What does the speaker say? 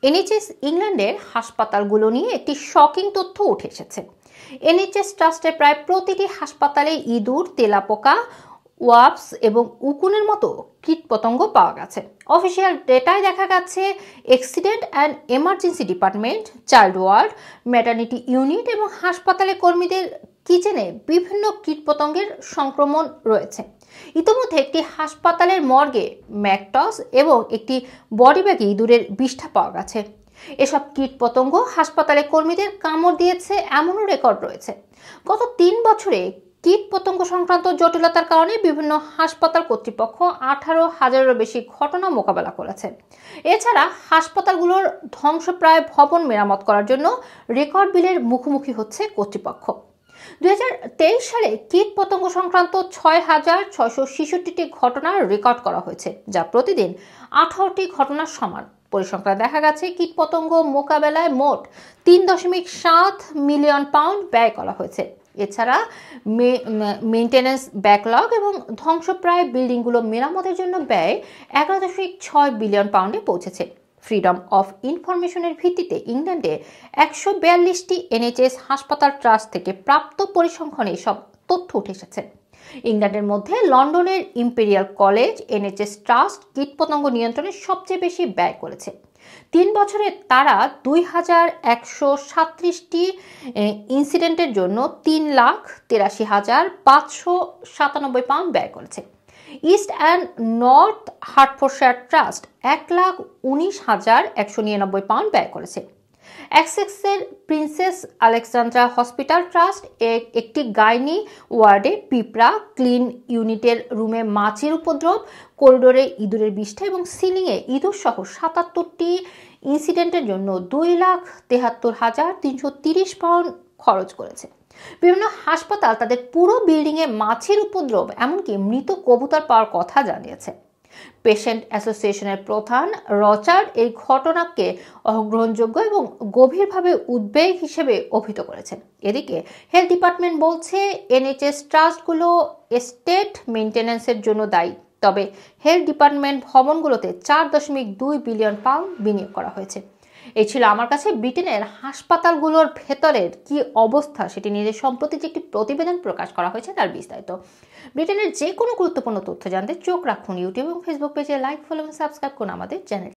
NHS ইংল্যান্ডের হাসপাতালগুলো নিয়ে একটি শকিং তথ্য উঠে এসেছে। এনএইচএস ট্রাস্টের প্রায় প্রতিটি হাসপাতালে ইঁদুর, তেলাপোকা, ওয়াস্প এবং উকুনের মতো কীটপতঙ্গ পাওয়া গেছে। অফিসিয়াল ডেটায় দেখা গেছে accident and emergency department, child ward, maternity unit এবং হাসপাতালের কর্মীদের কিচেনে বিভিন্ন কীটপতঙ্গের সংক্রমণ রয়েছে। ইতিমধ্যে একটি হাসপাতালের মর্গে ম্যাকটস এবং একটি বডি ব্যাগে ইঁদুরের বিষ্ঠা পাওয়া গেছে। এসব কীটপতঙ্গ হাসপাতালের কর্মীদের কামড় দিয়েছে এমনও রেকর্ড রয়েছে। গত 3 বছরে কীটপতঙ্গ সংক্রান্ত জটিলতার কারণে বিভিন্ন হাসপাতাল কর্তৃপক্ষ 18,000-এরও বেশি ঘটনা মোকাবেলা করেছে। এছাড়া হাসপাতালগুলোর ধ্বংসপ্রায় ভবন মেরামত করার জন্য রেকর্ড বিলের মুখোমুখি হচ্ছে কর্তৃপক্ষ। 2023 সালে কীটপতঙ্গ সংক্রান্ত 6,666টি ঘটনার রেকর্ড করা হয়েছে, যা প্রতিদিন 18টি ঘটনার সমান। পরিসংখ্যানে দেখা গেছে কীটপতঙ্গ মোকাবেলায় মোট 3.7 মিলিয়ন পাউন্ড ব্যয় করা হয়েছে। এছাড়া মেইনটেন্যান্স ব্যাকলগ এবং ধ্বংসপ্রায় বিল্ডিংগুলো মেরামতের জন্য ব্যয় 11.6 বিলিয়ন পাউন্ডে পৌঁছেছে। ফ্রিডম অফ ইনফরমেশনের ভিত্তিতে ইংল্যান্ডে 142টি এনএইচএস হাসপাতাল ট্রাস্ট থেকে প্রাপ্ত পরিসংখ্যানে সব তথ্য উঠে এসেছে। ইংল্যান্ডের মধ্যে লন্ডনের ইম্পেরিয়াল কলেজ এনএইচএস ট্রাস্ট কীটপতঙ্গ নিয়ন্ত্রণে সবচেয়ে বেশি ব্যয় করেছে। 3 বছরে তারা 2,137টি ইনসিডেন্টের জন্য 3,83,597 পাউন্ড ব্যয় করেছে। East and north Hertfordshire trust 1,19,199 pound ব্যয় করেছে। এক্সেক্সের প্রিন্সেস আলেক্সান্দ্রা হসপিটাল ট্রাস্ট একটি গাইনি ওয়ার্ডে পিঁপড়া, ক্লিন ইউনিটের রুমে মাছির উপদ্রব, করিডোরে ইঁদুরের বিষ্ঠা এবং সিলিংয়ে ইঁদুর সহ 77টি ইনসিডেন্টের জন্য 2,73,330 পাউন্ড খরচ করেছে। বিভিন্ন হাসপাতাল তাদের পুরো বিল্ডিংয়ে মাছির উপদ্রব এমনকি মৃত কবুতর পাওয়ার কথা জানিয়েছে। পেশেন্ট অ্যাসোসিয়েশনের প্রধান রচার্ড এই ঘটনাকে অগ্রহণযোগ্য এবং গভীরভাবে উদ্বেগ হিসেবে অভিহিত করেছেন। এদিকে হেলথ ডিপার্টমেন্ট বলছে এনএইচএস ট্রাস্টগুলো এস্টেট মেইনটেন্যান্সের জন্য দায়ী, তবে হেলথ ডিপার্টমেন্ট ভবনগুলোতে 4.2 বিলিয়ন পাউন্ড বিনিয়োগ করা হয়েছে। এই ছিল আমার কাছে ব্রিটেনের হাসপাতালগুলোর ভেতরের কি অবস্থা সেটি নিয়ে সম্প্রতি যে একটি প্রতিবেদন প্রকাশ করা হয়েছে তার বিস্তারিত। ব্রিটেনের যে কোনো গুরুত্বপূর্ণ তথ্য জানতে চোখ রাখুন ইউটিউব এবং ফেসবুক পেজে লাইক, ফলো এবং সাবস্ক্রাইব করুন আমাদের চ্যানেলটি।